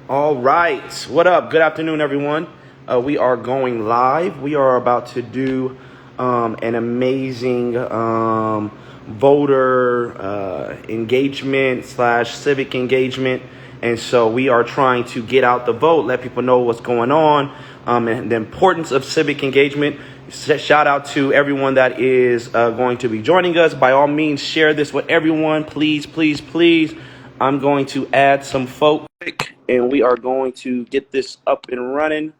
All right. What up? Good afternoon, everyone. We are going live. We are about to do an amazing voter engagement slash civic engagement. And so we are trying to get out the vote, let people know what's going on, and the importance of civic engagement. Shout out to everyone that is going to be joining us. By all means, share this with everyone. Please, please, please. I'm going to add some folks and we are going to get this up and running.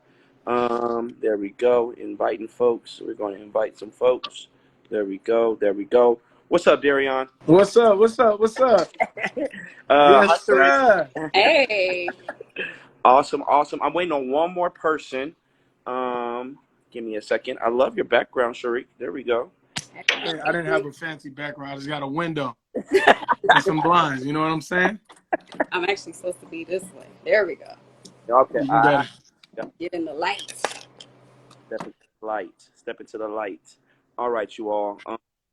There we go. Inviting folks. We're going to invite some folks. There we go. There we go. What's up, Darion? What's up? What's up? What's up? Yes, Hunter. sir. Hey, Awesome, awesome. I'm waiting on one more person. Give me a second. I love your background, Sharik. There we go. Hey, I didn't have a fancy background. I just got a window and some blinds. You know what I'm saying? I'm actually supposed to be this way. There we go. Okay. Even better. Get in the light. Step into the light. Step into the light. All right, you all.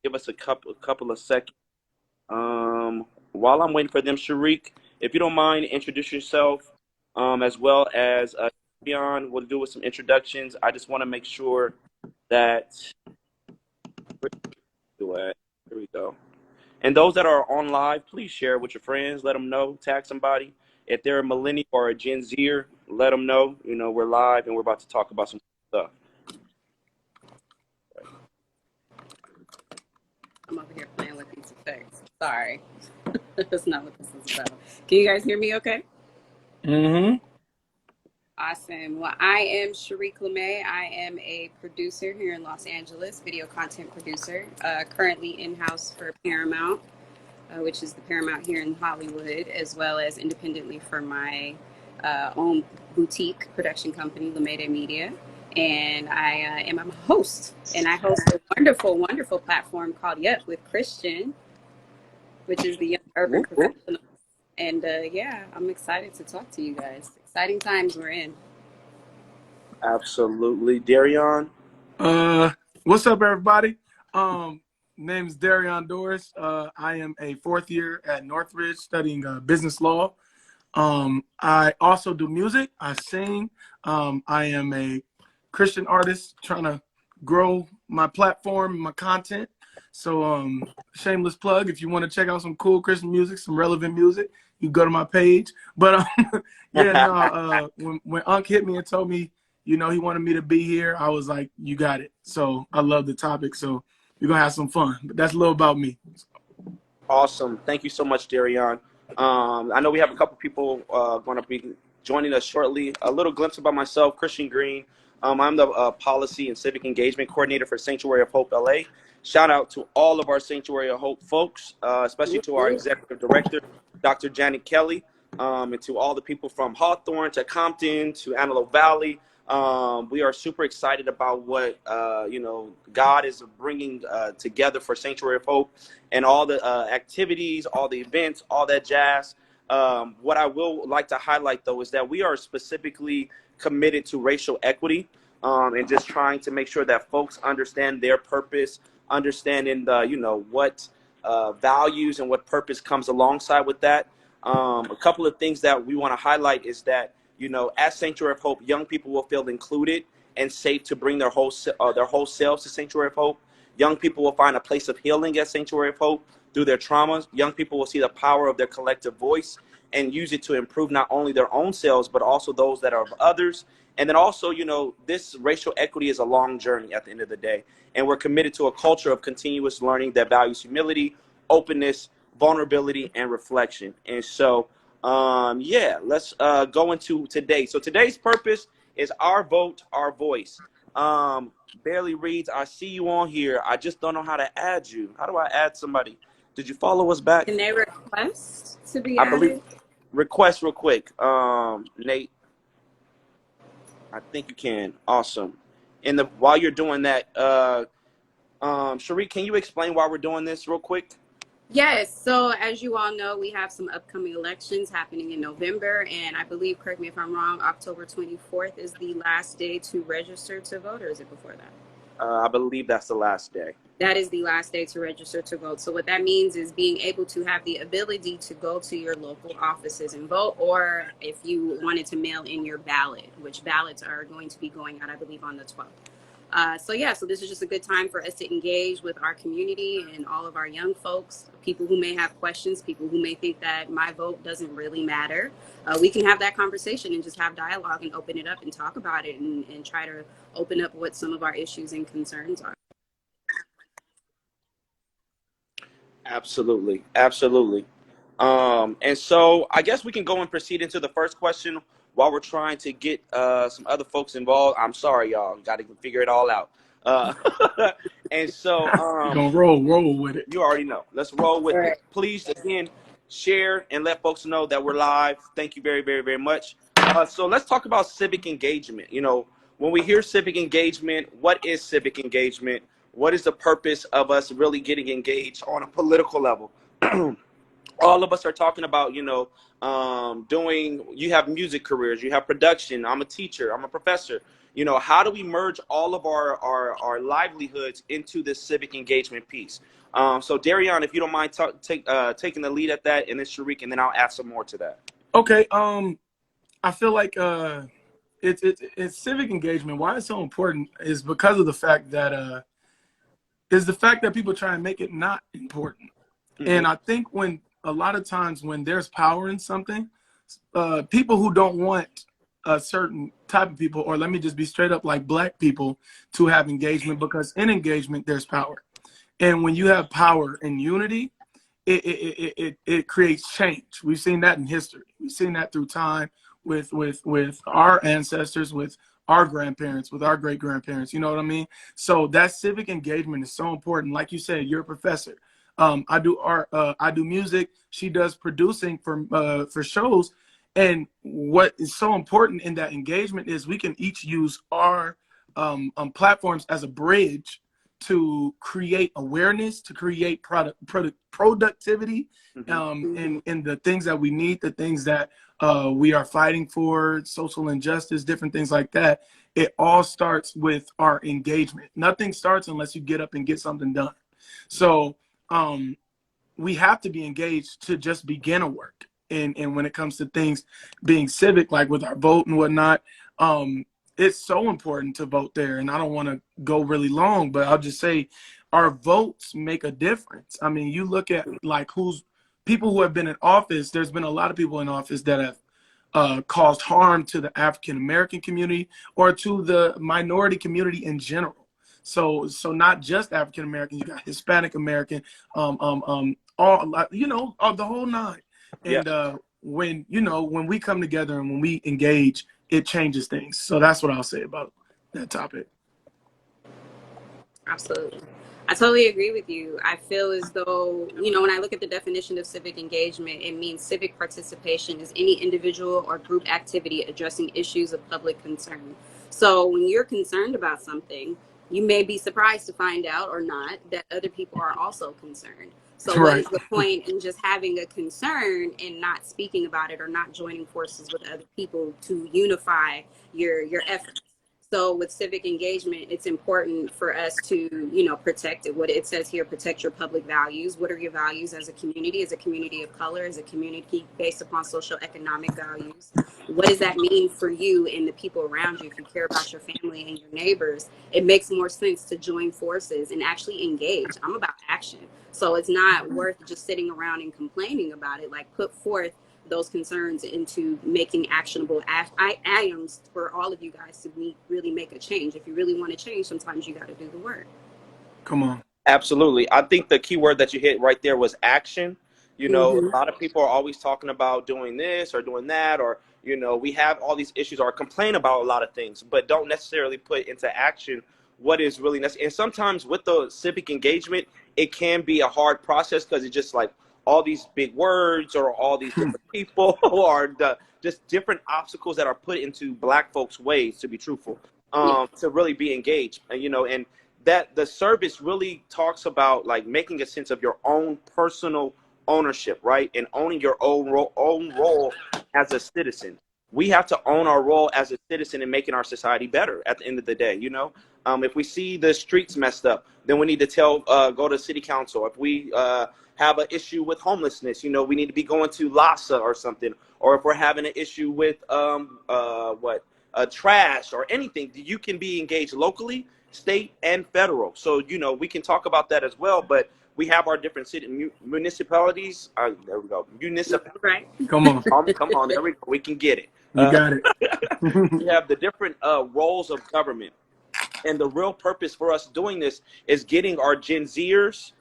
Give us a couple of seconds. While I'm waiting for them, Sharik, if you don't mind, introduce yourself, as well as Beyond. We'll do with some introductions. I just want to make sure that here we go. And those that are on live, please share with your friends. Let them know. Tag somebody. If they're a millennial or a Gen Zer, let them know. You know, we're live and we're about to talk about some stuff. I'm over here playing with these effects. Sorry. That's not what this is about. Can you guys hear me okay? Mm-hmm. Awesome. Well, I am Sharik LeMay. I am a producer here in Los Angeles, video content producer, currently in-house for Paramount, which is the Paramount here in Hollywood, as well as independently for my own boutique production company, LeMay Media. And I am a host, and I host a wonderful, wonderful platform called Yep with Christian, which is the Young Urban Professional. And yeah, I'm excited to talk to you guys. Exciting times we're in. Absolutely. Darion? What's up, everybody? Name's Darion Doris. I am a fourth year at Northridge studying business law. I also do music. I sing. I am a Christian artist trying to grow my platform, my content. So, shameless plug. If you want to check out some cool Christian music, some relevant music, you go to my page. But yeah, no. When Unc hit me and told me, he wanted me to be here, I was like, you got it. So I love the topic. So we're gonna have some fun. But that's a little about me. Awesome. Thank you so much, Darion. I know we have a couple people going to be joining us shortly. A little glimpse about myself, Christian Green. I'm the Policy and Civic Engagement Coordinator for Sanctuary of Hope LA. Shout out to all of our Sanctuary of Hope folks, especially to our Executive Director, Dr. Janet Kelly, and to all the people from Hawthorne to Compton to Antelope Valley. We are super excited about what God is bringing together for Sanctuary of Hope and all the activities, all the events, all that jazz. What I will like to highlight, though, is that we are specifically committed to racial equity and just trying to make sure that folks understand their purpose, understanding what values and what purpose comes alongside with that. A couple of things that we want to highlight is that as Sanctuary of Hope, young people will feel included and safe to bring their whole selves to Sanctuary of Hope. Young people will find a place of healing at Sanctuary of Hope through their traumas. Young people will see the power of their collective voice and use it to improve not only their own selves, but also those that are of others. And then also, this racial equity is a long journey at the end of the day. And we're committed to a culture of continuous learning that values humility, openness, vulnerability, and reflection. And so, yeah, let's go into today. So today's purpose is our vote, our voice. Barely reads, I see you on here. I just don't know how to add you. How do I add somebody? Did you follow us back? Can they request to be I added? believe. Request real quick. Nate, I think you can. Awesome. And while you're doing that, Sharik, can you explain why we're doing this real quick? Yes. So as you all know, we have some upcoming elections happening in November. And I believe, correct me if I'm wrong, October 24th is the last day to register to vote, or is it before that? I believe that's the last day. That is the last day to register to vote. So what that means is being able to have the ability to go to your local offices and vote, or if you wanted to mail in your ballot, which ballots are going to be going out, I believe, on the 12th. So yeah, so this is just a good time for us to engage with our community and all of our young folks, people who may have questions, people who may think that my vote doesn't really matter. We can have that conversation and just have dialogue and open it up and talk about it and try to open up what some of our issues and concerns are. Absolutely, absolutely. And so I guess we can go and proceed into the first question while we're trying to get some other folks involved. I'm sorry, y'all. Got to figure it all out. Uh, and so We're gonna roll with it. you already know. Let's roll with Right. it. Please, again, share and let folks know that we're live. Thank you very, very, very much. So let's talk about civic engagement. You know, when we hear civic engagement, what is civic engagement? What is the purpose of us really getting engaged on a political level? All of us are talking about, you know, you have music careers, you have production. I'm a teacher, I'm a professor. You know, how do we merge all of our livelihoods into this civic engagement piece? So Darion, if you don't mind taking the lead at that, and then Sharik, and then I'll add some more to that. Okay. I feel like it's civic engagement. Why it's so important is because of the fact that people try and make it not important. Mm-hmm. And I think when a lot of times when there's power in something, people who don't want a certain type of people, or let me just be straight up, like Black people, to have engagement, because in engagement there's power. And when you have power and unity, it creates change. We've seen that in history. We've seen that through time with our ancestors, with our grandparents, with our great grandparents. You know what I mean? So that civic engagement is so important. Like you said, you're a professor. I do art. I do music. She does producing for shows. And what is so important in that engagement is we can each use our platforms as a bridge to create awareness, to create productivity, in the things that we need, the things that we are fighting for, social injustice, different things like that. It all starts with our engagement. Nothing starts unless you get up and get something done. So we have to be engaged to just begin a work. And when it comes to things being civic, like with our vote and whatnot, it's so important to vote there. And I don't want to go really long, but I'll just say our votes make a difference. I mean, you look at like people who have been in office. There's been a lot of people in office that have caused harm to the African American community or to the minority community in general. So not just African American, you got Hispanic American, all, you know, the whole nine. And when we come together and when we engage, it changes things. So that's what I'll say about that topic. Absolutely. I totally agree with you. I feel as though, you know, when I look at the definition of civic engagement, it means civic participation is any individual or group activity addressing issues of public concern. So when you're concerned about something, you may be surprised to find out or not that other people are also concerned. So what is the point in just having a concern and not speaking about it or not joining forces with other people to unify your efforts? So with civic engagement, it's important for us to, you know, protect it. What it says here, protect your public values. What are your values as a community of color, as a community based upon social economic values? What does that mean for you and the people around you? If you care about your family and your neighbors, it makes more sense to join forces and actually engage. I'm about action. So it's not worth just sitting around and complaining about it. Like, put forth those concerns into making actionable items for all of you guys to really make a change. If you really want to change, sometimes you got to do the work. Come on. Absolutely. I think the key word that you hit right there was action. You know, a lot of people are always talking about doing this or doing that, or, you know, we have all these issues or complain about a lot of things, but don't necessarily put into action what is really necessary. And sometimes with the civic engagement, it can be a hard process because it's just like all these big words or all these different people or just different obstacles that are put into Black folks' ways, to be truthful, to really be engaged. And, you know, and that the service really talks about like making a sense of your own personal ownership, right? And owning your own role as a citizen. We have to own our role as a citizen in making our society better at the end of the day, you know? If we see the streets messed up, then we need to go to city council. If we have an issue with homelessness, we need to be going to LASA or something. Or if we're having an issue with trash or anything, you can be engaged locally, state, and federal. So, we can talk about that as well. But we have our different municipalities. There we go. Municipalities. Right. Come on. Come on. There we go. We can get it. You got it. We have the different roles of government. And the real purpose for us doing this is getting our Gen Zers,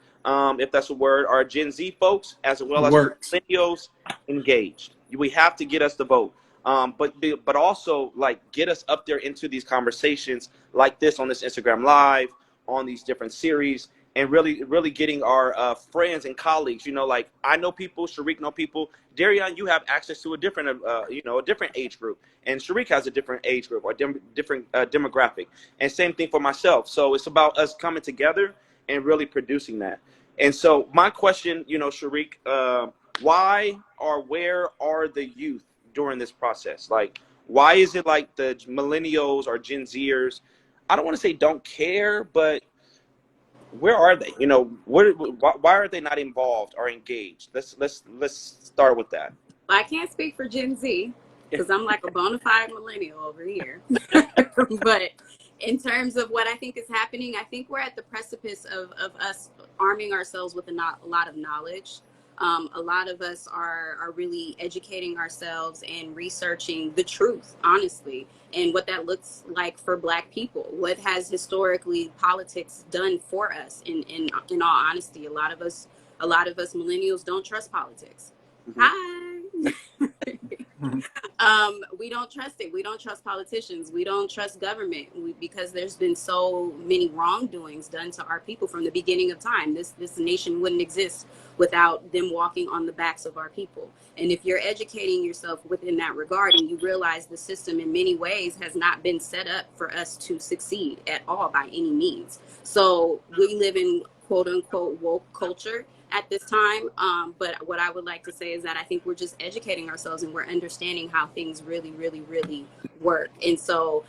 if that's a word, our Gen Z folks, as well as millennials engaged. We have to get us to vote. But also get us up there into these conversations like this on this Instagram Live, on these different series, and really getting our friends and colleagues. I know people, Sharik know people. Darian, you have access to a different a different age group, and Sharik has a different age group or different demographic, and same thing for myself. So it's about us coming together and really producing that. And so my question, Sharik, why or where are the youth during this process? Why is it like the millennials or Gen Zers, I don't want to say don't care, but where are they? Why are they not involved or engaged? Let's start with that. Well, I can't speak for Gen Z because I'm like a bona fide millennial over here. But in terms of what I think is happening, I think we're at the precipice of us arming ourselves with a lot of knowledge. A lot of us are really educating ourselves and researching the truth, honestly, and what that looks like for Black people. What has historically politics done for us? In all honesty, a lot of us millennials don't trust politics. Mm-hmm. Hi. We don't trust it. We don't trust politicians. We don't trust government because there's been so many wrongdoings done to our people from the beginning of time. This nation wouldn't exist without them walking on the backs of our people. And if you're educating yourself within that regard and you realize the system in many ways has not been set up for us to succeed at all by any means. So we live in quote unquote woke culture at this time. But what I would like to say is that I think we're just educating ourselves and we're understanding how things really, really, really work. And so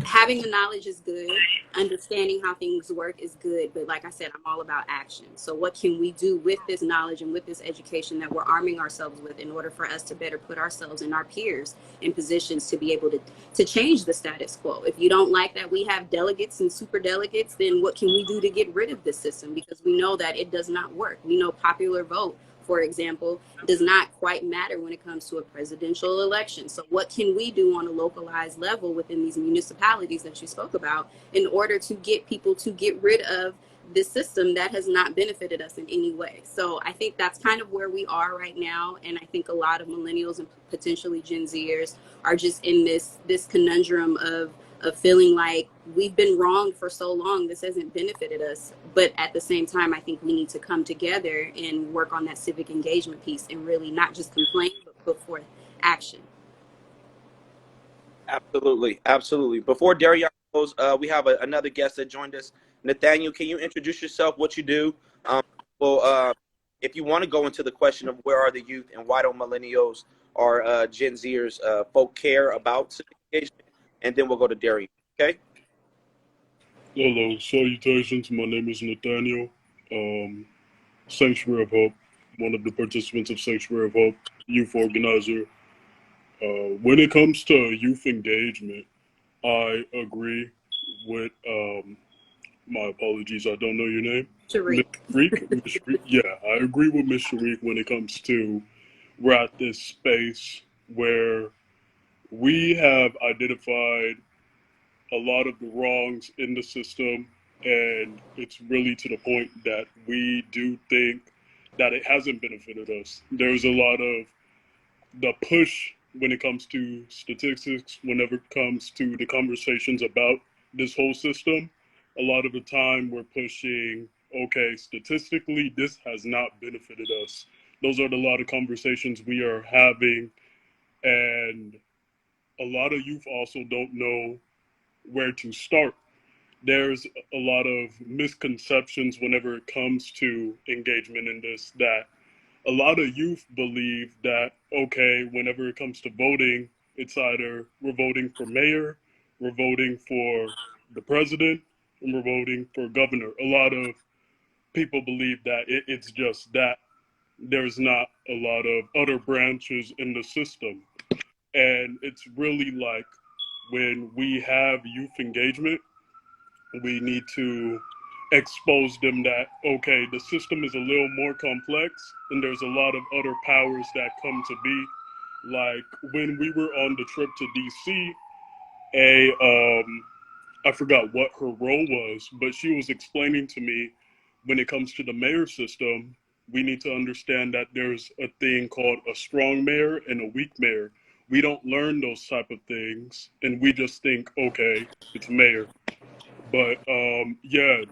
having the knowledge is good. Understanding how things work is good. But like I said, I'm all about action. So what can we do with this knowledge and with this education that we're arming ourselves with in order for us to better put ourselves and our peers in positions to be able to change the status quo? If you don't like that we have delegates and super delegates, then what can we do to get rid of this system? Because we know that it does not work. We know popular vote, for example, does not quite matter when it comes to a presidential election. So what can we do on a localized level within these municipalities that you spoke about in order to get people to get rid of this system that has not benefited us in any way? So I think that's kind of where we are right now. And I think a lot of millennials and potentially Gen Zers are just in this conundrum of feeling like we've been wrong for so long, this hasn't benefited us. But at the same time, I think we need to come together and work on that civic engagement piece and really not just complain, but put forth action. Absolutely. Absolutely. Before Darian goes, we have another guest that joined us. Nathaniel, can you introduce yourself, what you do? If you want to go into the question of where are the youth and why don't millennials or Gen Zers folk care about civic engagement, and then we'll go to Darian. Okay? Hello, salutations. My name is Nathaniel, Sanctuary of Hope, one of the participants of Sanctuary of Hope, youth organizer. When it comes to youth engagement, I agree with, my apologies, I don't know your name. Sharik. Yeah, I agree with Ms. Sharik when it comes to we're at this space where we have identified a lot of the wrongs in the system, and it's really to the point that we do think that it hasn't benefited us. There's a lot of the push when it comes to statistics, whenever it comes to the conversations about this whole system. A lot of the time we're pushing, okay, statistically, this has not benefited us. Those are the lot of conversations we are having, and a lot of youth also don't know where to start. There's a lot of misconceptions whenever it comes to engagement in this, that a lot of youth believe that, okay, whenever it comes to voting, it's either we're voting for mayor, we're voting for the president and we're voting for governor. A lot of people believe that it's just that. There's not a lot of other branches in the system. And it's really like when we have youth engagement, we need to expose them that, okay, the system is a little more complex and there's a lot of other powers that come to be. Like when we were on the trip to DC, I forgot what her role was, but she was explaining to me when it comes to the mayor system, we need to understand that there's a thing called a strong mayor and a weak mayor. We don't learn those type of things, and we just think, okay, it's mayor. But yeah,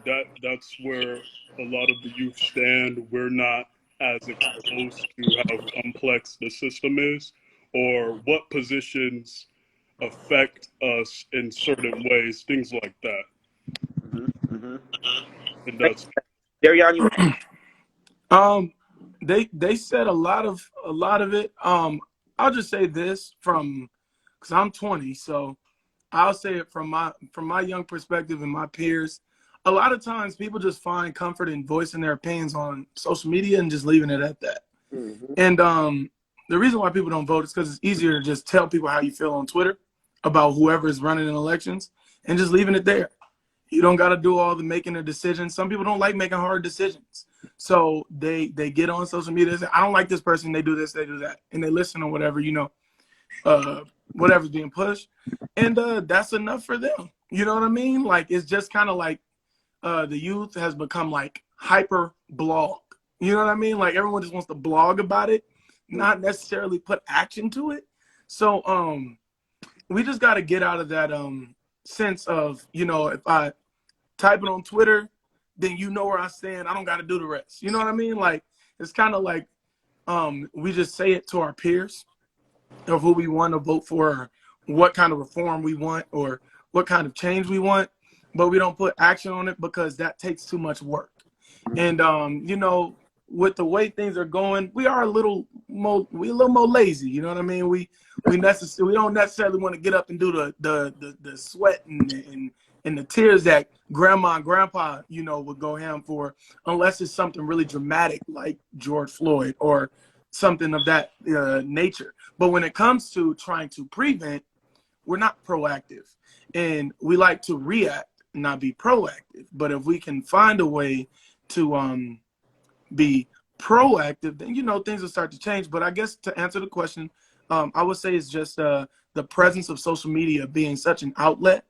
that's where a lot of the youth stand. We're not as exposed to how complex the system is, or what positions affect us in certain ways, things like that. Mm-hmm. And that's Darian, you They said a lot of it. I'll just say this because I'm 20, so I'll say it from my young perspective and my peers. A lot of times people just find comfort in voicing their opinions on social media and just leaving it at that. mm-hmm. And the reason why people don't vote is because it's easier to just tell people how you feel on Twitter about whoever is running in elections and just leaving it there. You don't got to do all the making of decisions. Some people don't like making hard decisions. So they get on social media and say, I don't like this person. They do this, they do that. And they listen to whatever, whatever's being pushed. And that's enough for them. You know what I mean? Like, it's just kind of like the youth has become like hyper blog. You know what I mean? Like everyone just wants to blog about it, not necessarily put action to it. So we just got to get out of that sense of, if I type it on Twitter, then you know where I stand. I don't got to do the rest. You know what I mean? Like, it's kind of like we just say it to our peers of who we want to vote for, or what kind of reform we want, or what kind of change we want, but we don't put action on it because that takes too much work. And with the way things are going, we are a little more lazy. You know what I mean? We don't necessarily want to get up and do the sweat and the tears that grandma and grandpa would go ham for, unless it's something really dramatic like George Floyd or something of that nature. But when it comes to trying to prevent, we're not proactive, and we like to react, not be proactive. But if we can find a way to be proactive, then things will start to change. But I guess to answer the question, I would say it's just the presence of social media being such an outlet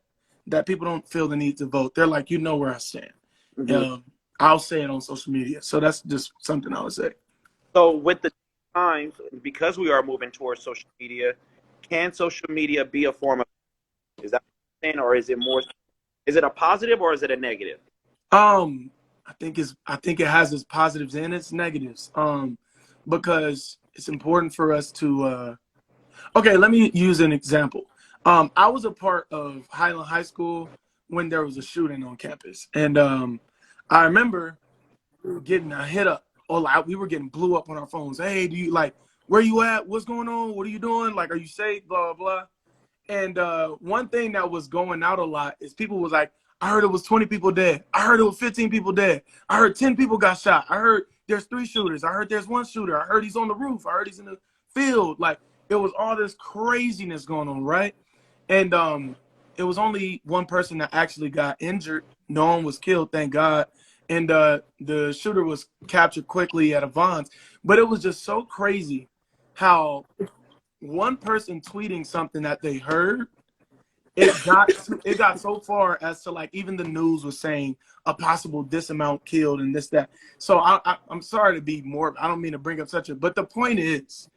that people don't feel the need to vote. They're like, where I stand. Mm-hmm. I'll say it on social media. So that's just something I would say. So with the times, because we are moving towards social media, can social media be a form of, is that what you're saying, or is it a positive or is it a negative? I think it has its positives and its negatives. Because it's important for us to okay, let me use an example. I was a part of Highland High School when there was a shooting on campus. And I remember getting a hit up, or like we were getting blew up on our phones. Hey, do you where you at? What's going on? What are you doing? Like, are you safe? Blah, blah, blah. And one thing that was going out a lot is people was like, I heard it was 20 people dead. I heard it was 15 people dead. I heard 10 people got shot. I heard there's 3 shooters. I heard there's 1 shooter. I heard he's on the roof. I heard he's in the field. Like, it was all this craziness going on, right? And it was only one person that actually got injured. No one was killed, thank God. And the shooter was captured quickly at Avance. But it was just so crazy how one person tweeting something that they heard, it got so far as to, like, even the news was saying a possible this amount killed and this, that. So I'm sorry to be more, I don't mean to bring up such a, but the point is,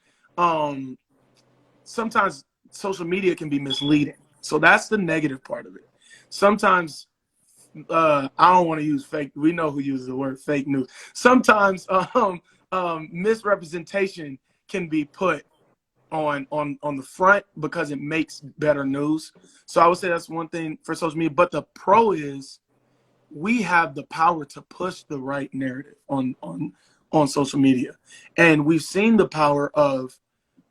sometimes social media can be misleading. So that's the negative part of it. Sometimes, I don't want to use fake. We know who uses the word fake news. Sometimes misrepresentation can be put on the front because it makes better news. So I would say that's one thing for social media. But the pro is we have the power to push the right narrative on social media. And we've seen the power of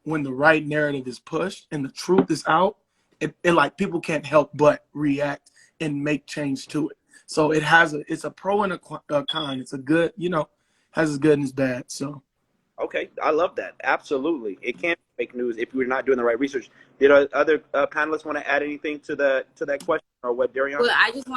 when the right narrative is pushed and the truth is out, it like people can't help but react and make change to it. So it's a pro and a con. It's a good, has its good and its bad. So. Okay, I love that. Absolutely, it can be fake news if you're not doing the right research. Did other panelists want to add anything to that question or what, Darian? Well, I just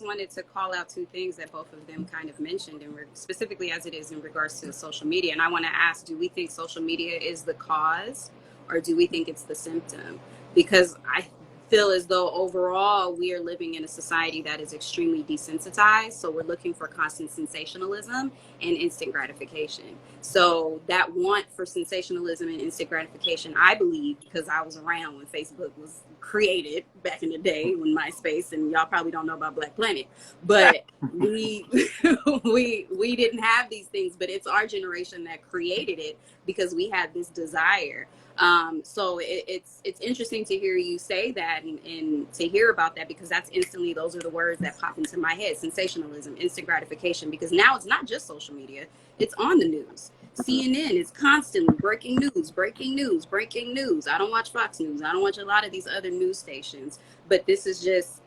wanted to call out two things that both of them kind of mentioned, and specifically as it is in regards to social media. And I want to ask: do we think social media is the cause, or do we think it's the symptom? Because I feel as though overall we are living in a society that is extremely desensitized. So we're looking for constant sensationalism and instant gratification. So that want for sensationalism and instant gratification, I believe, because I was around when Facebook was created back in the day, when MySpace, and y'all probably don't know about Black Planet, but we we didn't have these things, but it's our generation that created it because we had this desire. So it's interesting to hear you say that and to hear about that, because that's instantly, those are the words that pop into my head: sensationalism, instant gratification, because now it's not just social media, it's on the news. CNN is constantly breaking news, breaking news, breaking news. I don't watch Fox News. I don't watch a lot of these other news stations, but this is just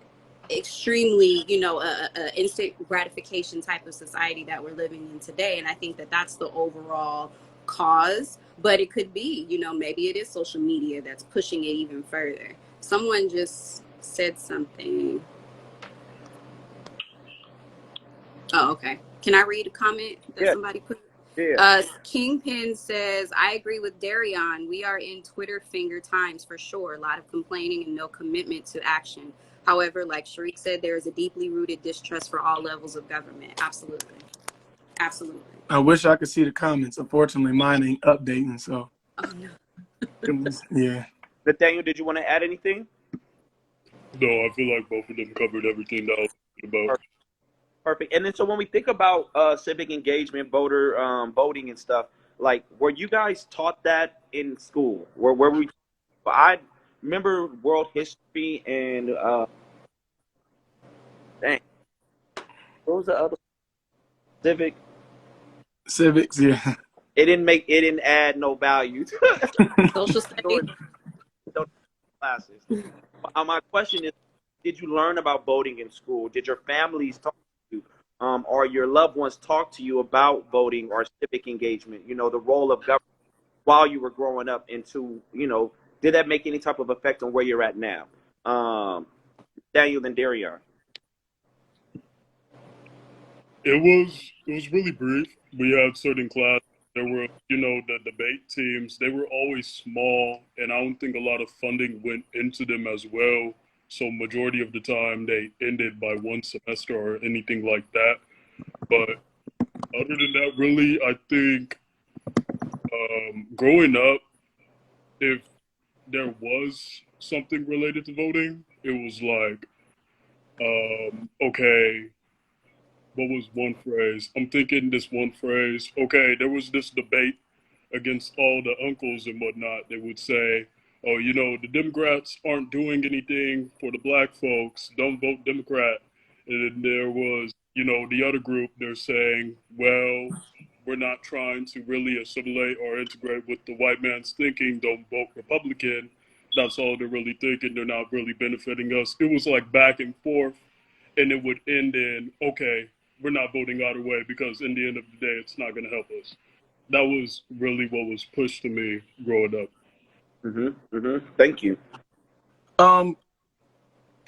extremely, a instant gratification type of society that we're living in today. And I think that that's the overall cause, but it could be, maybe it is social media that's pushing it even further. Someone just said something. Oh, okay. Can I read a comment that Yeah, somebody put? yeah. Kingpin says, I agree with Darian. We are in Twitter finger times for sure. A lot of complaining and no commitment to action. However, like Sharik said, there is a deeply rooted distrust for all levels of government. Absolutely. Absolutely. I wish I could see the comments. Unfortunately, mine ain't updating, so. Oh, no. Yeah. Nathaniel, did you want to add anything? No, I feel like both of them covered everything that I was thinking about. Perfect. And then, so when we think about civic engagement, voting and stuff, like, were you guys taught that in school? Were we? I remember world history and dang, what was the other civic? Civics, yeah. It didn't add no value to Social studies. those classes. My question is, did you learn about voting in school? Did your families talk to you, or your loved ones talk to you about voting or civic engagement? The role of government while you were growing up into, did that make any type of effect on where you're at now? Daniel and Darian. It was really brief. We had certain classes. There were, the debate teams. They were always small, and I don't think a lot of funding went into them as well. So majority of the time, they ended by one semester or anything like that. But other than that, really, I think growing up, if there was something related to voting, it was like, okay, what was one phrase? I'm thinking this one phrase. Okay, there was this debate against all the uncles and whatnot. They would say, oh, the Democrats aren't doing anything for the black folks. Don't vote Democrat. And then there was, the other group, they're saying, well, we're not trying to really assimilate or integrate with the white man's thinking. Don't vote Republican. That's all they're really thinking. They're not really benefiting us. It was like back and forth, and it would end in, okay, we're not voting either way because in the end of the day, it's not going to help us. That was really what was pushed to me growing up. Thank you.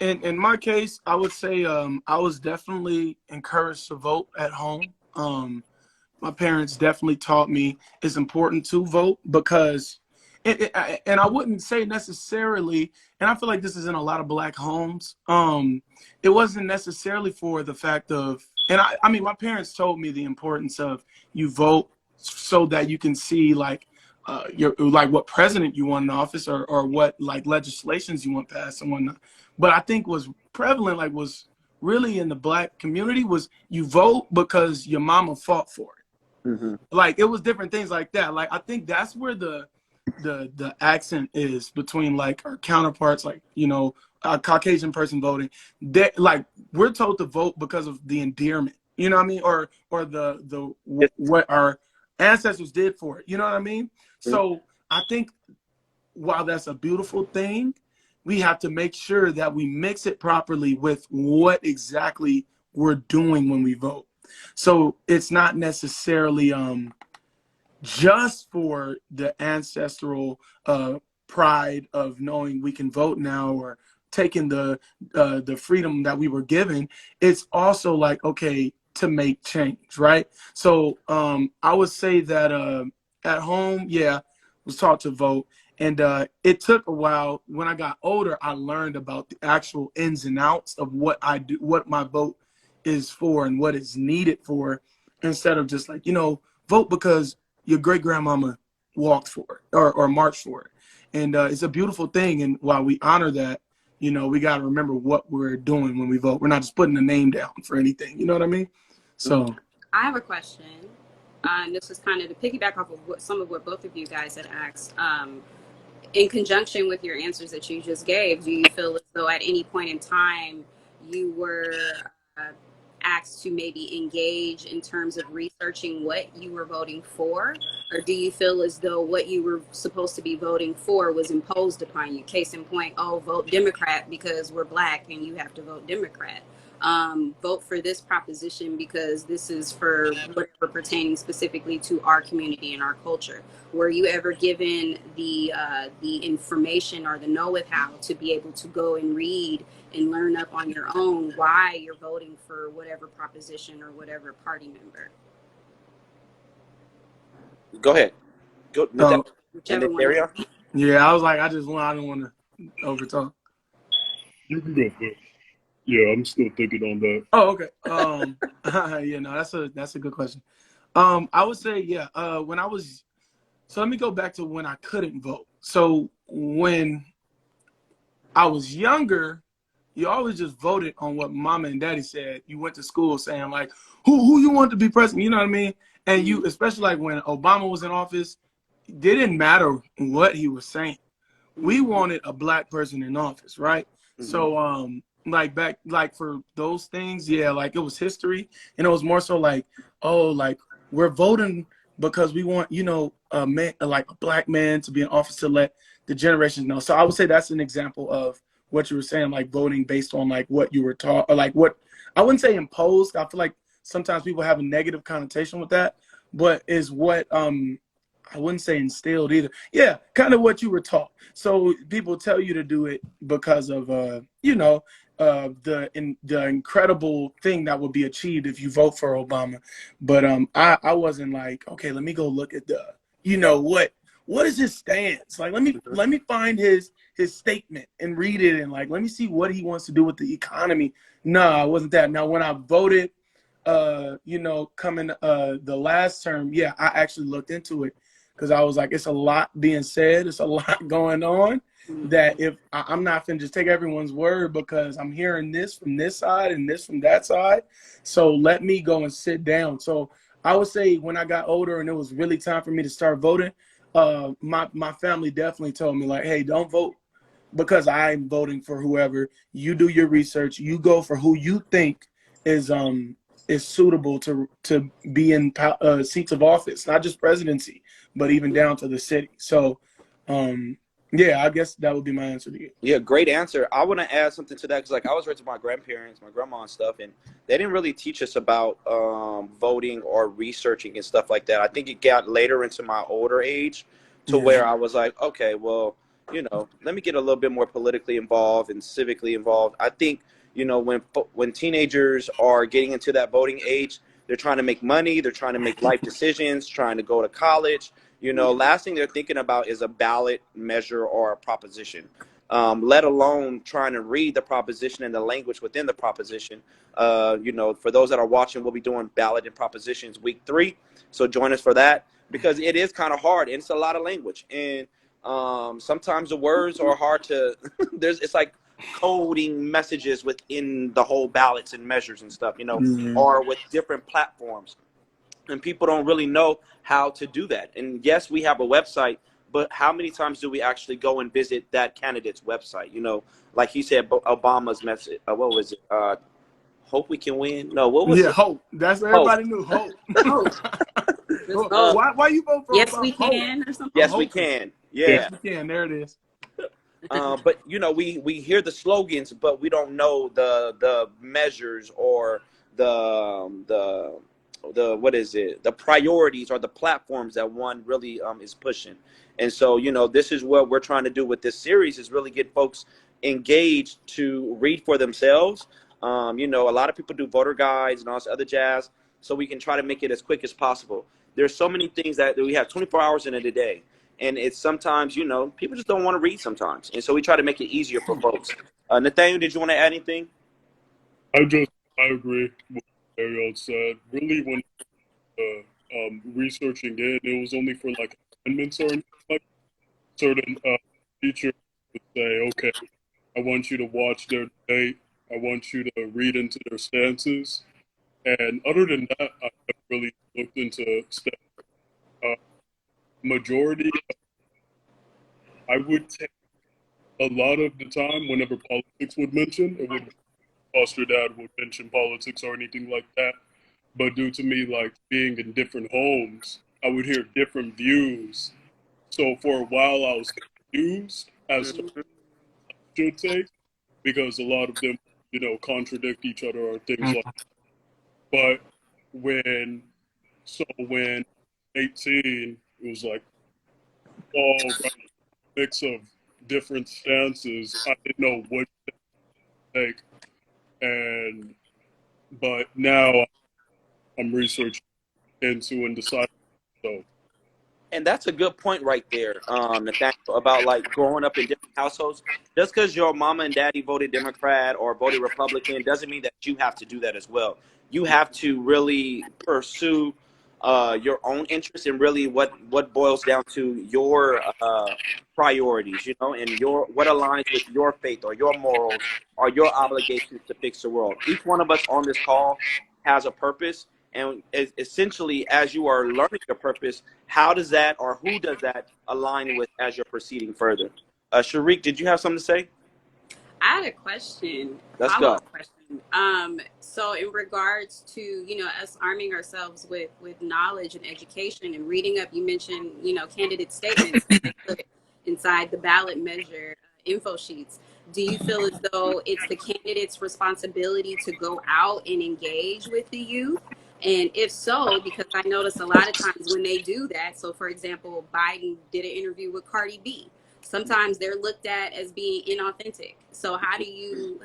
In my case, I would say I was definitely encouraged to vote at home. My parents definitely taught me it's important to vote because, and I wouldn't say necessarily, and I feel like this is in a lot of black homes. It wasn't necessarily for the fact of, and I mean, my parents told me the importance of you vote so that you can see like what president you want in office or what like legislations you want passed and whatnot. But I think was prevalent, like was really in the black community, was you vote because your mama fought for it. Like it was different things like that. Like I think that's where the accent is between like our counterparts, like a Caucasian person voting. They like we're told to vote because of the endearment, you know what I mean, or the what our ancestors did for it, you know what I mean. So I think while that's a beautiful thing, we have to make sure that we mix it properly with what exactly we're doing when we vote. So it's not necessarily just for the ancestral pride of knowing we can vote now, or taking the freedom that we were given. It's also like, okay, to make change, right? So I would say that at home, yeah, was taught to vote. And it took a while. When I got older, I learned about the actual ins and outs of what I do, what my vote is for and what it's needed for, instead of just like, vote because your great grandmama walked for it or marched for it. And it's a beautiful thing. And while we honor that, we got to remember what we're doing when we vote. We're not just putting a name down for anything. You know what I mean? So I have a question. And this is kind of to piggyback off of some of what both of you guys had asked. In conjunction with your answers that you just gave, do you feel as though at any point in time you were asked to maybe engage in terms of researching what you were voting for? Or do you feel as though what you were supposed to be voting for was imposed upon you? Case in point, vote Democrat because we're Black and you have to vote Democrat. Vote for this proposition because this is for whatever pertaining specifically to our community and our culture. Were you ever given the information or the know-how to be able to go and read and learn up on your own why you're voting for whatever proposition or whatever party member? Go ahead. Go. And Whichever then one. Darian? yeah, I was like, I don't want to overtalk. You can go first. Yeah, I'm still thinking on that. Oh, okay. Yeah, no, that's a good question. I would say, yeah, when I was, so let me go back to when I couldn't vote. So when I was younger, you always just voted on what mama and daddy said. You went to school saying like, who you want to be president, you know what I mean? And you, especially like when Obama was in office, it didn't matter what he was saying. We wanted a Black person in office, right? Mm-hmm. So like for those things, yeah, like it was history, and it was more so like, like we're voting because we want, a man, like a Black man to be in office to let the generations know. So I would say that's an example of what you were saying, like voting based on like what you were taught, or like what, I wouldn't say imposed. I feel like sometimes people have a negative connotation with that, but is what I wouldn't say instilled either. Yeah, kind of what you were taught. So people tell you to do it because of the incredible thing that would be achieved if you vote for Obama. But I wasn't like, okay, let me go look at the, what is his stance? Like, let me find his statement and read it, and like, let me see what he wants to do with the economy. No, I wasn't that. Now, when I voted, coming the last term, yeah, I actually looked into it, because I was like, it's a lot being said, it's a lot going on, that if I'm not finna just take everyone's word, because I'm hearing this from this side and this from that side. So let me go and sit down. So I would say when I got older and it was really time for me to start voting, my family definitely told me like, hey, don't vote because I'm voting for whoever. You do your research. You go for who you think is suitable to be in seats of office, not just presidency, but even down to the city. So, yeah, I guess that would be my answer to you. Yeah, great answer. I want to add something to that, because like I was raised with my grandparents, my grandma and stuff, and they didn't really teach us about voting or researching and stuff like that. I think it got later into my older age to where I was like, okay, well, let me get a little bit more politically involved and civically involved. I think, when teenagers are getting into that voting age, they're trying to make money, they're trying to make life decisions, trying to go to college. Last thing they're thinking about is a ballot measure or a proposition, let alone trying to read the proposition and the language within the proposition. For those that are watching, we'll be doing ballot and propositions week 3. So join us for that, because it is kind of hard and it's a lot of language. And sometimes the words are hard to, it's like coding messages within the whole ballots and measures and stuff, or with different platforms. And people don't really know how to do that. And yes, we have a website, but how many times do we actually go and visit that candidate's website? Like he said, Obama's message, what was it? Hope we can win? No, what was it? Yeah, hope. That's what everybody knew. Hope. Why you vote for Yes, Obama? we can, or something? Yes, we can. Yeah. Yes, we can. There it is. But you know, we hear the slogans, but we don't know the measures or the what is it, the priorities or the platforms that one really is pushing. And so, you know, this is what we're trying to do with this series, is really get folks engaged to read for themselves. You know, a lot of people do voter guides and all this other jazz, so we can try to make it as quick as possible. There's so many things that we have 24 hours in a day, and it's sometimes, you know, people just don't want to read sometimes, and so we try to make it easier for folks. Nathaniel, did you want to add anything? I agree with what Ariel said. Really, when researching it was only for like amendments or anything like certain teachers would say, okay, I want you to watch their debate. I want you to read into their stances. And other than that, I haven't really looked into majority. I would take a lot of the time whenever politics would mention, it would foster dad would mention politics or anything like that. But due to me like being in different homes, I would hear different views. So for a while, I was confused as to what Mhm. I should take because a lot of them, you know, contradict each other or things like. But when when 18, it was like all right, mix of different stances. I didn't know what to take, and but now I'm researching into and deciding. So And that's a good point right there, Nathaniel, about like growing up in different households. Just because your mama and daddy voted Democrat or voted Republican doesn't mean that you have to do that as well. You have to really pursue your own interests, and really what boils down to your priorities, you know, and your what aligns with your faith or your morals or your obligations to fix the world. Each one of us on this call has a purpose, and essentially, as you are learning your purpose, how does that or who does that align with as you're proceeding further? Sharik, did you have something to say? I had a question, Let's follow go. up question. So in regards to, you know, us arming ourselves with knowledge and education and reading up, you mentioned, you know, candidate statements that they put inside the ballot measure info sheets. Do you feel as though it's the candidate's responsibility to go out and engage with the youth? And if so, because I notice a lot of times when they do that, so for example, Biden did an interview with Cardi B, sometimes they're looked at as being inauthentic. So how do you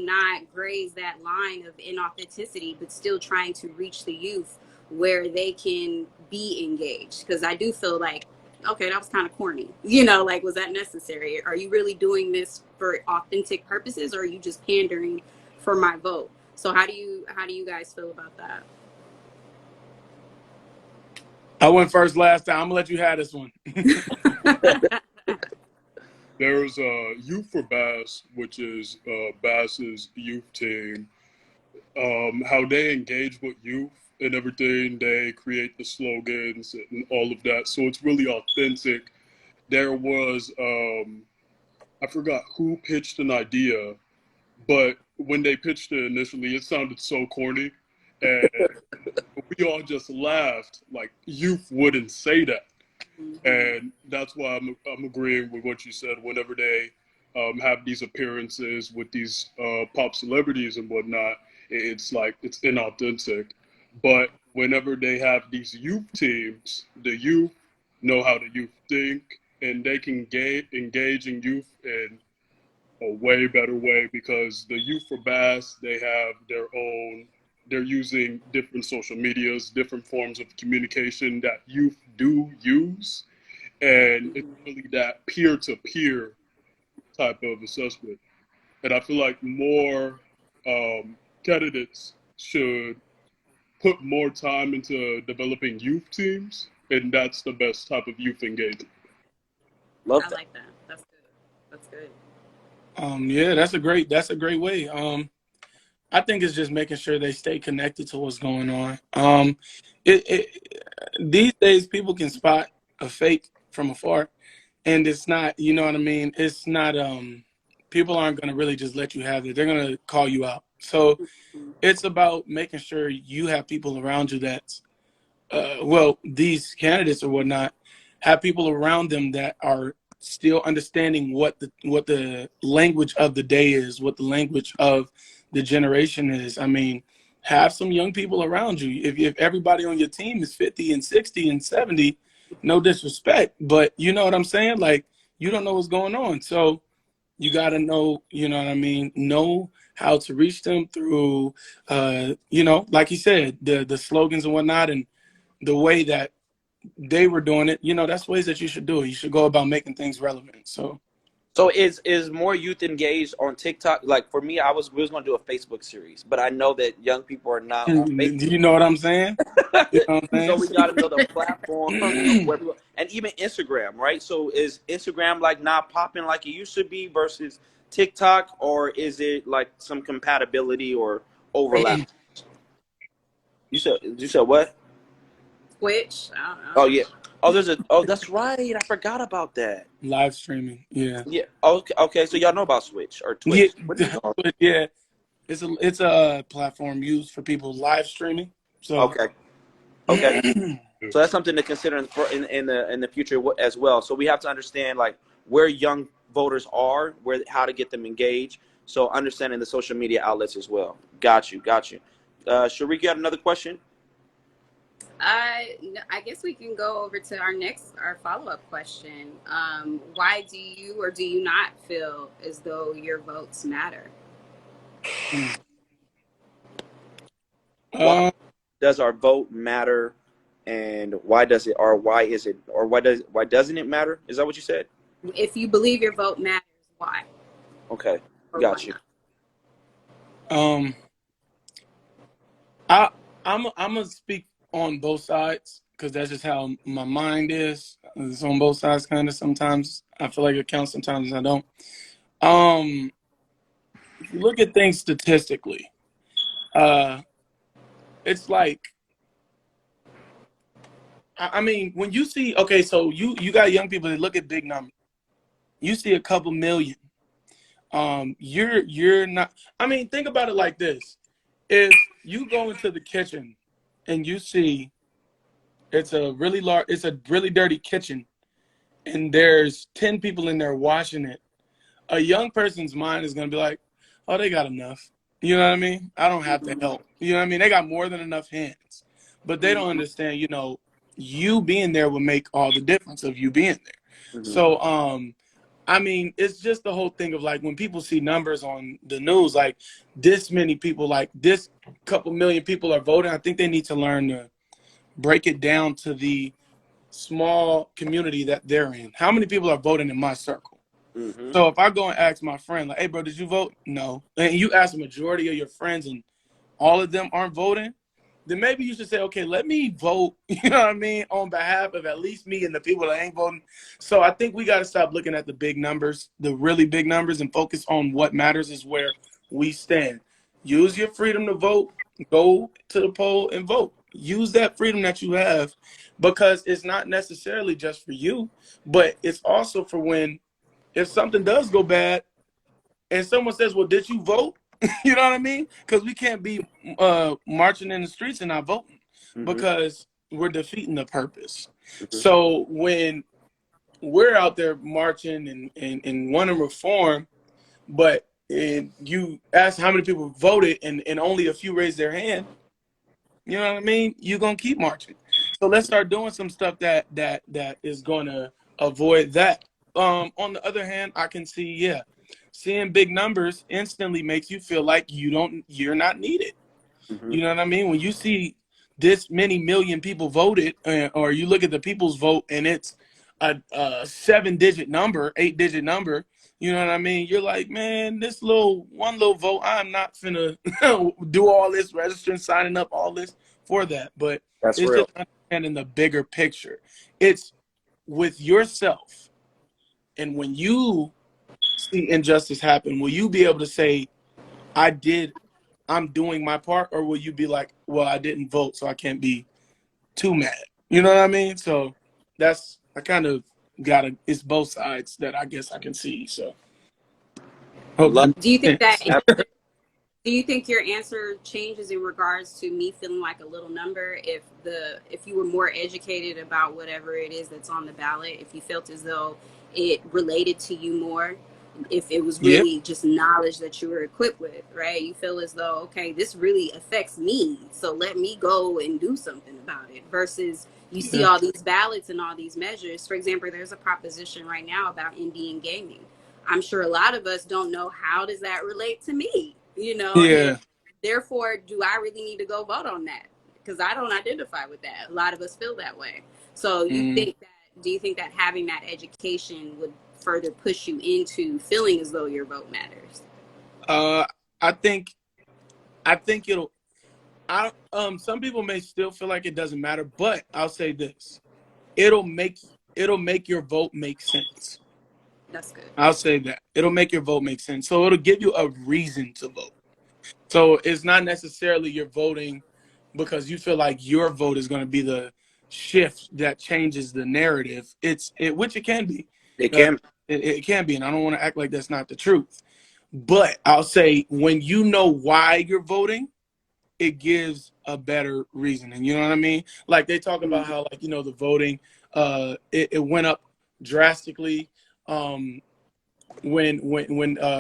not graze that line of inauthenticity but still trying to reach the youth where they can be engaged? Because I do feel like, okay, that was kind of corny, you know, like, was that necessary? Are you really doing this for authentic purposes, or are you just pandering for my vote? So how do you guys feel about that? I went first last time. I'm gonna let you have this one. there's Youth for Bass, which is Bass's youth team. How they engage with youth and everything, they create the slogans and all of that. So it's really authentic. There was I forgot who pitched an idea, but when they pitched it initially, it sounded so corny, and we all just laughed. Like youth wouldn't say that, Mm-hmm. and that's why I'm agreeing with what you said. Whenever they have these appearances with these pop celebrities and whatnot, it's like it's inauthentic. But whenever they have these youth teams, the youth know how the youth think, and they can engage in youth in a way better way because the youth for Bass, they have their own, they're using different social medias, different forms of communication that youth do use, and it's Mm-hmm. really that peer-to-peer type of assessment. And I feel like more candidates should put more time into developing youth teams, and that's the best type of youth engagement. Love I that. like that. That's good. That's good. Yeah, that's a great way. I think it's just making sure they stay connected to what's going on. These days people can spot a fake from afar, and it's not, you know what I mean? It's not, people aren't going to really just let you have it. They're going to call you out. So Mm-hmm. it's about making sure you have people around you that's, well, these candidates or whatnot have people around them that are still understanding what the language of the day is, what the language of the generation is. I mean, have some young people around you. If everybody on your team is 50 and 60 and 70, no disrespect, but you know what I'm saying? Like, you don't know what's going on. So you got to know, you know what I mean? Know how to reach them through, you know, like you said, the slogans and whatnot, and the way that they were doing it. You know, that's ways that you should do it. You should go about making things relevant. So is more youth engaged on TikTok? Like for me, we was going to do a Facebook series, but I know that young people are not on do Facebook. you know what I'm saying? You know what So I'm we got to know the platform of saying? where people, and even Instagram, right? So is Instagram like not popping like it used to be versus TikTok, or is it like some compatibility or overlap? You said what? Twitch. Oh yeah. Oh, that's right. I forgot about that. Live streaming. Yeah. Yeah. Okay. Okay. So y'all know about Switch or Yeah. Twitch? What is it called? But yeah, it's a platform used for people live streaming. So Okay. Okay. So that's something to consider in the future as well. So we have to understand like where young voters are, how to get them engaged. So understanding the social media outlets as well. Got you. Got you. Sharik, you got another question? I guess we can go over to our follow-up question. Why do you or do you not feel as though your votes matter? Why uh, does our vote matter, and why does it, or why is it, or why doesn't it matter? Is that what you said? If you believe your vote matters, why? Okay. Or why Got you. not? I'm gonna speak on both sides because that's just how my mind is. It's on both sides kind of. Sometimes I feel like it counts, sometimes I don't. If you look at things statistically, it's like, I mean, when you see, okay, so you got young people that look at big numbers. You see a couple million. You're not. I mean, think about it like this: if you go into the kitchen and you see it's a really dirty kitchen, and there's 10 people in there washing it, a young person's mind is gonna be like, "Oh, they got enough." You know what I mean? I don't have to help. You know what I mean? They got more than enough hands, but they don't understand. You know, you being there will make all the difference of you being there. Mm-hmm. So, I mean, it's just the whole thing of like when people see numbers on the news, like this many people, like this couple million people are voting. I think they need to learn to break it down to the small community that they're in. How many people are voting in my circle? Mm-hmm. So if I go and ask my friend, like, "Hey, bro, did you vote?" No. And you ask the majority of your friends and all of them aren't voting, then maybe you should say, okay, let me vote, you know what I mean, on behalf of at least me and the people that ain't voting. So I think we got to stop looking at the big numbers, the really big numbers, and focus on what matters is where we stand. Use your freedom to vote. Go to the poll and vote. Use that freedom that you have because it's not necessarily just for you, but it's also for when, if something does go bad and someone says, well, did you vote? You know what I mean? Because we can't be marching in the streets and not voting Mm-hmm. because we're defeating the purpose. Mm-hmm. So when we're out there marching and want to reform, but you ask how many people voted and only a few raised their hand, you know what I mean? You're going to keep marching. So let's start doing some stuff that is going to avoid that. On the other hand, I can see, yeah, seeing big numbers instantly makes you feel like you're not needed. Mm-hmm. You know what I mean? When you see this many million people voted, or you look at the people's vote and it's a 7-digit number, 8-digit number, you know what I mean? You're like, man, this one little vote, I'm not finna do all this registering, signing up, all this for that. But That's it's real. just understanding the bigger picture. It's with yourself. And when you see injustice happen, will you be able to say, I'm doing my part, or will you be like, well, I didn't vote, so I can't be too mad? You know what I mean? So I kind of it's both sides that I guess I can see. So hope Love. that Do you think makes that sense. do you think your answer changes in regards to me feeling like a little number if you were more educated about whatever it is that's on the ballot, if you felt as though it related to you more, if it was Yeah. really just knowledge that you were equipped with, right? You feel as though, okay, this really affects me, so let me go and do something about it, versus you see Yeah. all these ballots and all these measures. For example, there's a proposition right now about Indian gaming. I'm sure a lot of us don't know, how does that relate to me, and Yeah. therefore, do I really need to go vote on that? Because I don't identify with that. A lot of us feel that way. So Mm. do you think that having that education would further push you into feeling as though your vote matters? Uh, I think it'll. Some people may still feel like it doesn't matter, but I'll say this: it'll make your vote make sense. That's good. I'll say that it'll make your vote make sense. So it'll give you a reason to vote. So it's not necessarily you're voting because you feel like your vote is going to be the shift that changes the narrative. Which it can be. It Uh, can. it can be, and I don't want to act like that's not the truth. But I'll say when you know why you're voting, it gives a better reasoning. You know what I mean? Like they talk about how, like, the voting, it went up drastically when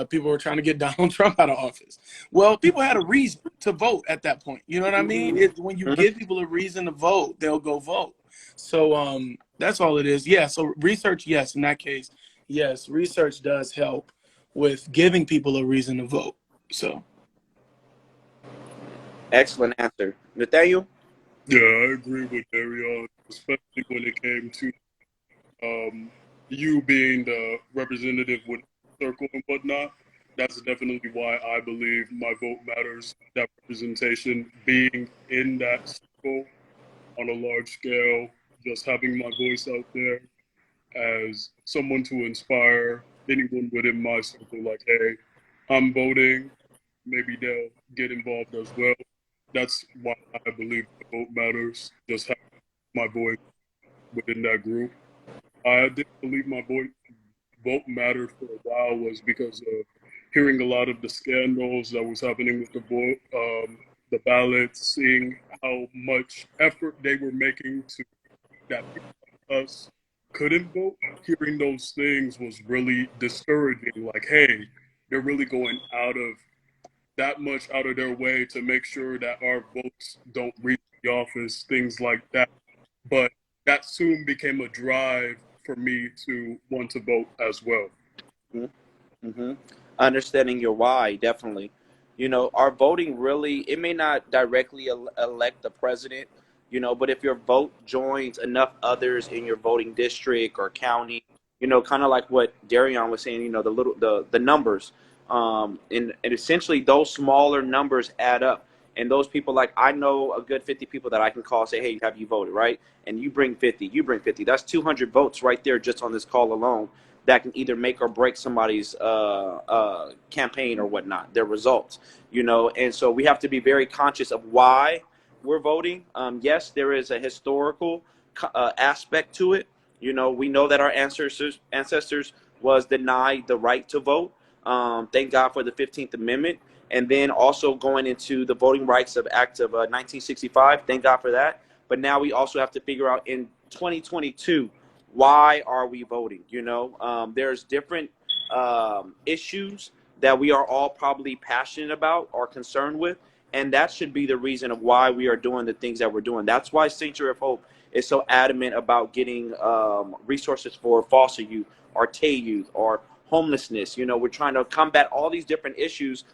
people were trying to get Donald Trump out of office. Well, people had a reason to vote at that point. You know what I mean? When you give people a reason to vote, they'll go vote. So that's all it is. Yeah. So research, yes, in that case, yes, research does help with giving people a reason to vote. So. Excellent answer, Nathaniel. Yeah, I agree with Darion, especially when it came to you being the representative with circle and whatnot. That's definitely why I believe my vote matters. That representation, being in that circle on a large scale, just having my voice out there as someone to inspire anyone within my circle, like, hey, I'm voting, maybe they'll get involved as well. That's why I believe the vote matters, just having my voice within that group. I didn't believe my vote mattered for a while was because of hearing a lot of the scandals that was happening with the ballots, seeing how much effort they were making to that people like us couldn't vote. Hearing those things was really discouraging. Like, hey, they're really going that much out of their way to make sure that our votes don't reach the office, things like that. But that soon became a drive for me to want to vote as well. Mm-hmm. Understanding your why, definitely. Our voting really, it may not directly elect the president, but if your vote joins enough others in your voting district or county, kind of like what Darion was saying, the numbers, and essentially those smaller numbers add up. And those people, like, I know a good 50 people that I can call, say, hey, have you voted, right? And you bring 50, you bring 50. That's 200 votes right there just on this call alone that can either make or break somebody's campaign or whatnot, their results, And so we have to be very conscious of why we're voting. Yes, there is a historical aspect to it. We know that our ancestors was denied the right to vote. Thank God for the 15th Amendment. And then also going into the Voting Rights Act of 1965. Thank God for that. But now we also have to figure out in 2022, why are we voting? There's different issues that we are all probably passionate about or concerned with, and that should be the reason of why we are doing the things that we're doing. That's why Sanctuary of Hope is so adamant about getting resources for foster youth or Tay youth or homelessness. We're trying to combat all these different issues,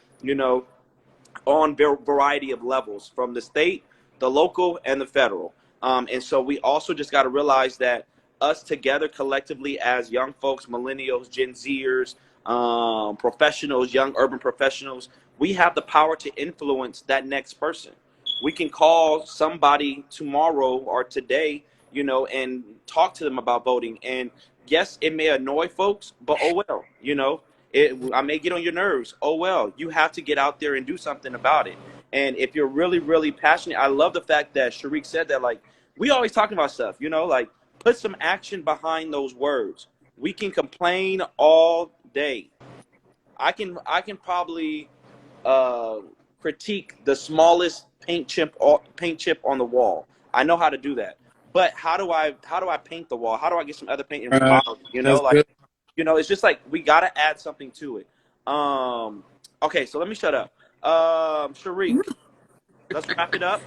on variety of levels, from the state, the local, and the federal. And so we also just got to realize that us together collectively as young folks, millennials, Gen Zers, professionals, young urban professionals, we have the power to influence that next person. We can call somebody tomorrow or today, and talk to them about voting. And yes, it may annoy folks, but oh well, I may get on your nerves. Oh well, you have to get out there and do something about it. And if you're really, really passionate, I love the fact that Sharik said that, like, we always talking about stuff, like, put some action behind those words. We can complain all day. I can probably uh, critique the smallest paint chip on the wall. I know how to do that. But how do I paint the wall? How do I get some other paint and All right. remodel it? That's Like, good. You know, it's just like we gotta add something to it. Okay, so let me shut up. Sharik, let's wrap it up.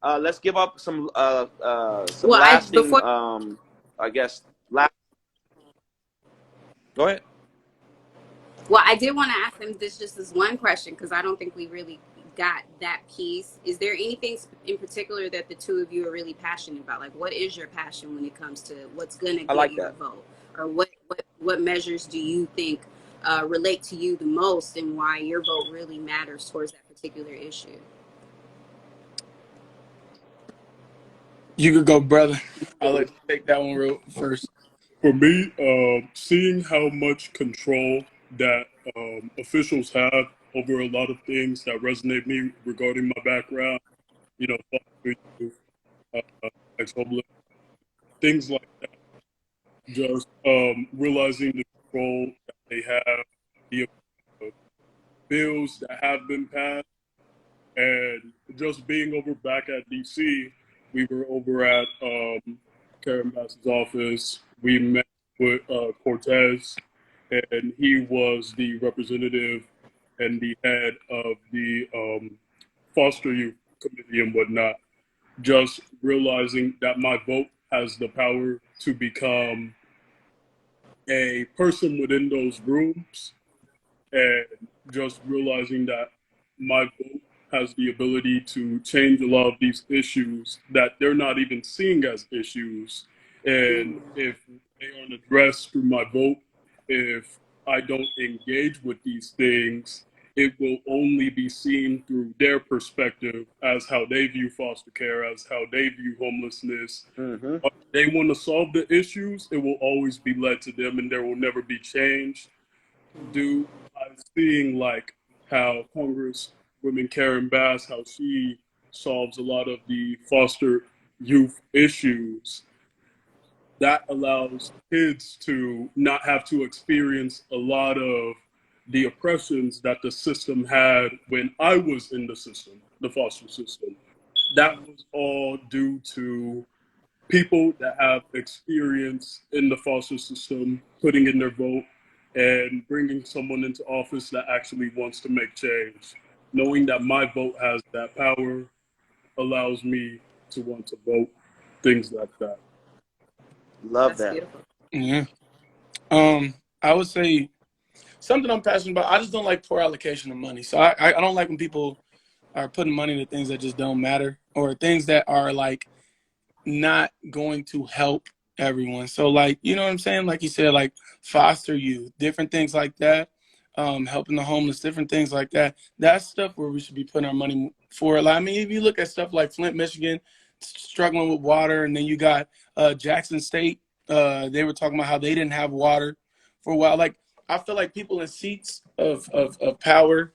Let's give up some Well, lasting, before I guess. Last. Go ahead. Well, I did want to ask them this just as one question because I don't think we really got that piece. Is there anything in particular that the two of you are really passionate about? Like, what is your passion when it comes to what's going to I get like your that. vote, or what measures do you think relate to you the most, and why your vote really matters towards that particular issue? You could go, brother. I'll let you take that one real first. For me, seeing how much control that officials have over a lot of things that resonate me regarding my background, you know, foster youth, SOHLA, things like that. Just realizing the control that they have, the bills that have been passed, and just being over back at DC, we were over at Karen Bass's office. We met with Cortez, and he was the representative and the head of the foster youth committee and whatnot. Just realizing that my vote has the power to become a person within those rooms, and just realizing that my vote has the ability to change a lot of these issues that they're not even seeing as issues. And if they aren't addressed through my vote, if I don't engage with these things, it will only be seen through their perspective as how they view foster care, as how they view homelessness. Mm-hmm. If they want to solve the issues, it will always be led to them and there will never be change. Do I'm seeing like how Congresswoman Karen Bass, how she solves a lot of the foster youth issues that allows kids to not have to experience a lot of the oppressions that the system had when I was in the system, the foster system. That was all due to people that have experience in the foster system putting in their vote and bringing someone into office that actually wants to make change. Knowing that my vote has that power allows me to want to vote, things like that. Love That's that. beautiful. Yeah. I would say something I'm passionate about. I just don't like poor allocation of money. So I don't like when people are putting money into things that just don't matter, or things that are like not going to help everyone. So like, you know what I'm saying? Like you said, like foster youth, different things like that, helping the homeless, different things like that. That's stuff where we should be putting our money for. Like, I mean, if you look at stuff like Flint, Michigan, struggling with water, and then you got Jackson State, they were talking about how they didn't have water for a while. Like, I feel like people in seats of power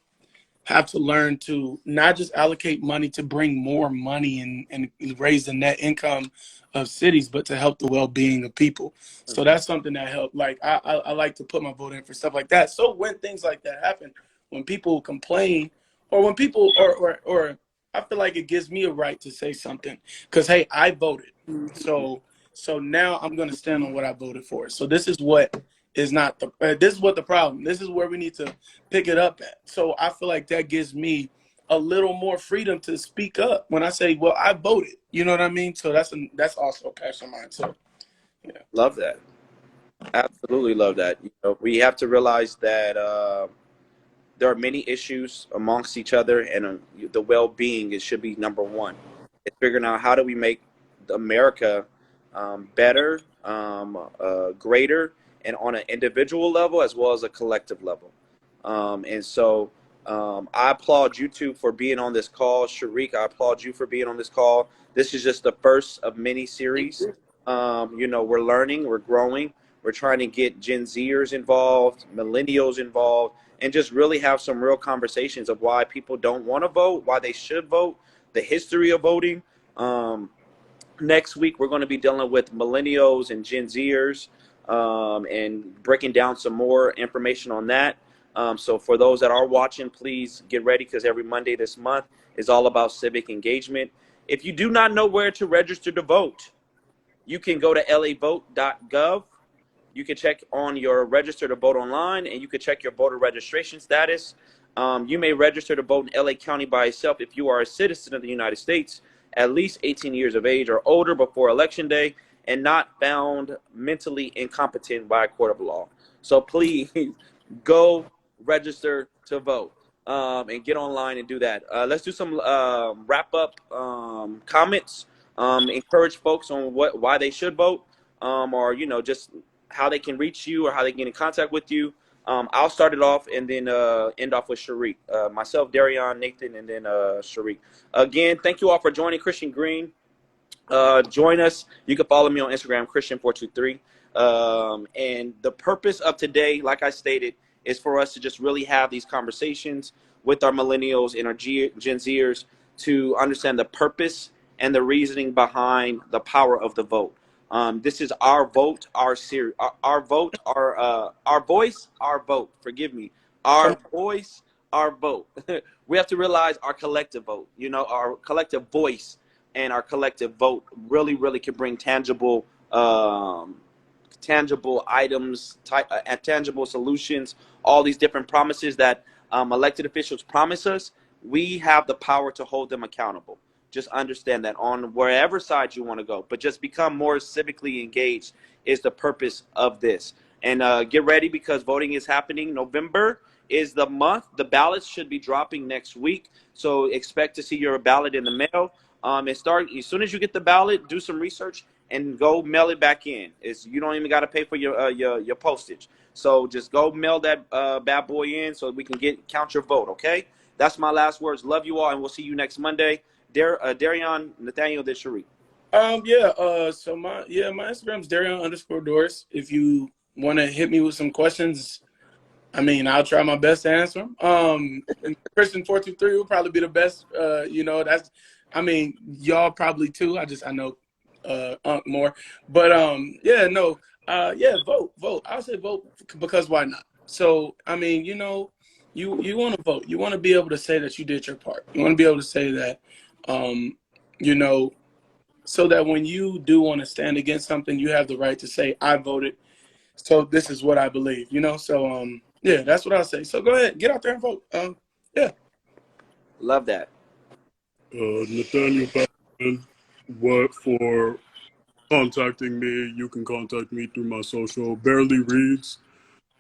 have to learn to not just allocate money to bring more money and raise the net income of cities, but to help the well-being of people. So Mm-hmm. that's something that helped. Like I like to put my vote in for stuff like that. So when things like that happen, when people complain, or when people or I feel like it gives me a right to say something because hey, I voted. So now I'm gonna stand on what I voted for. So this is what is not the this is what the problem. This is where we need to pick it up at. So I feel like that gives me a little more freedom to speak up when I say, "Well, I voted." You know what I mean? So that's also a passion of mine. So yeah, Love that. Absolutely love that. You know, we have to realize that there are many issues amongst each other, and the well-being it should be number one. It's figuring out how do we make America better, greater, and on an individual level as well as a collective level. And so I applaud you two for being on this call. Sharik, I applaud you for being on this call. This is just the first of many series. You know, we're learning, we're growing, we're trying to get Gen Zers involved, millennials involved, and just really have some real conversations of why people don't want to vote, why they should vote, the history of voting. Next week, we're going to be dealing with millennials and Gen Zers and breaking down some more information on that. So for those that are watching, please get ready because every Monday this month is all about civic engagement. If you do not know where to register to vote, you can go to lavote.gov You can check on your register to vote online, and you can check your voter registration status. You may register to vote in LA County by itself if you are a citizen of the United States, at least 18 years of age or older before Election Day, and not found mentally incompetent by a court of law. So please go register to vote, and get online and do that. Let's do some wrap up comments. Encourage folks on why they should vote, or just how they can reach you or how they can get in contact with you. I'll start it off and then end off with Sharik. Myself, Darion, Nathan, and then Sharik. Again, thank you all for joining. Christian Green. Join us. You can follow me on Instagram, Christian423. And the purpose of today, like I stated, is for us to just really have these conversations with our millennials and our Gen Zers to understand the purpose and the reasoning behind the power of the vote. This is our vote, our vote, our voice, our vote. Forgive me, our voice, our vote. We have to realize our collective vote. Our collective voice and our collective vote really, really can bring tangible items, tangible solutions. All these different promises that elected officials promise us, we have the power to hold them accountable. Just understand that on wherever side you want to go, but just become more civically engaged is the purpose of this. And get ready, because voting is happening. November is the month. The ballots should be dropping next week, so expect to see your ballot in the mail. And start as soon as you get the ballot. Do some research and go mail it back in. You don't even got to pay for your postage. So just go mail that bad boy in so we can count your vote. Okay, that's my last words. Love you all, and we'll see you next Monday. Darion, Nathaniel, then Sharik. So my Instagram is Darion_Doris. If you want to hit me with some questions, I'll try my best to answer them. Christian423 will probably be the best. Y'all probably too. I know Unc more, but vote. I'll say vote, because why not? So you want to vote. You want to be able to say that you did your part. You want to be able to say that, so that when you do want to stand against something, you have the right to say, I voted, so this is what I believe. So that's what I'll say. So go ahead, get out there and vote. Love that. Nathaniel Patterson, what for contacting me, you can contact me through my social, Barely Reads.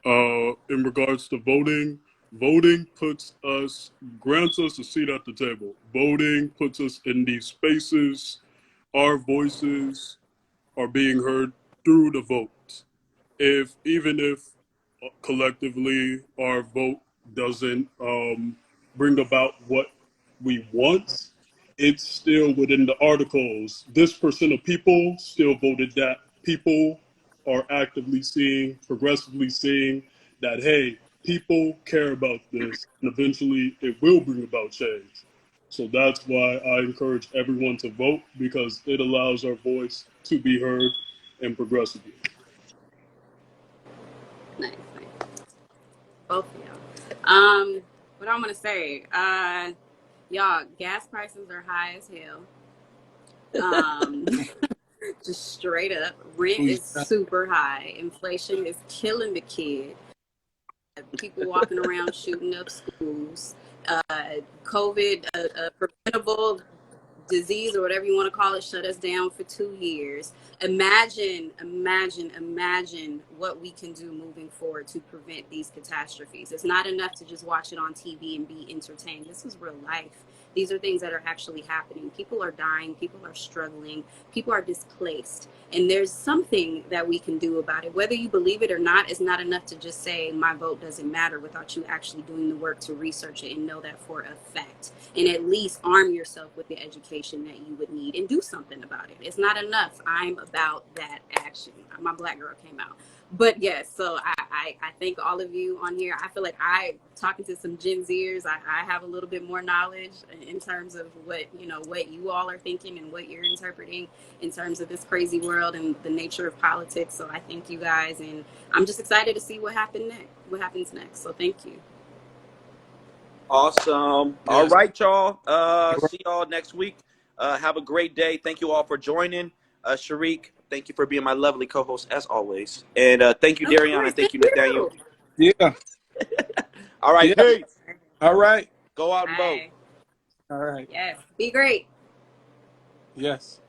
In regards to voting grants us a seat at the table. Voting puts us in these spaces. Our voices are being heard through the vote. Even if collectively our vote doesn't bring about what we want, it's still within the articles. This percent of people still voted that. People are actively progressively seeing that, hey, people care about this, and eventually it will bring about change. So that's why I encourage everyone to vote, because it allows our voice to be heard and progressively. Nice. Both of y'all. What I'm gonna say, y'all, gas prices are high as hell. Just straight up, rent is super high. Inflation is killing the kid. People walking around shooting up schools. COVID, preventable disease or whatever you want to call it, shut us down for 2 years. Imagine what we can do moving forward to prevent these catastrophes. It's not enough to just watch it on TV and be entertained. This is real life. These are things that are actually happening. People are dying. People are struggling. People are displaced. And there's something that we can do about it. Whether you believe it or not, it's not enough to just say my vote doesn't matter without you actually doing the work to research it and know that for a fact. And at least arm yourself with the education that you would need and do something about it. It's not enough. I'm about that action. My black girl came out. But yes, so I thank all of you on here. I feel like talking to some Gen Zers, I have a little bit more knowledge in terms of what you all are thinking and what you're interpreting in terms of this crazy world and the nature of politics. So I thank you guys, and I'm just excited to see what happens next. So thank you. Awesome. All right, y'all. See y'all next week. Have a great day. Thank you all for joining. Sharik, Thank you for being my lovely co-host as always. And thank you, Of Darian, course, and thank thank you, Nathaniel. you. Yeah. All right, Yeah. peace. All right. Go out and vote. Bye. All right. Yes. Be great. Yes.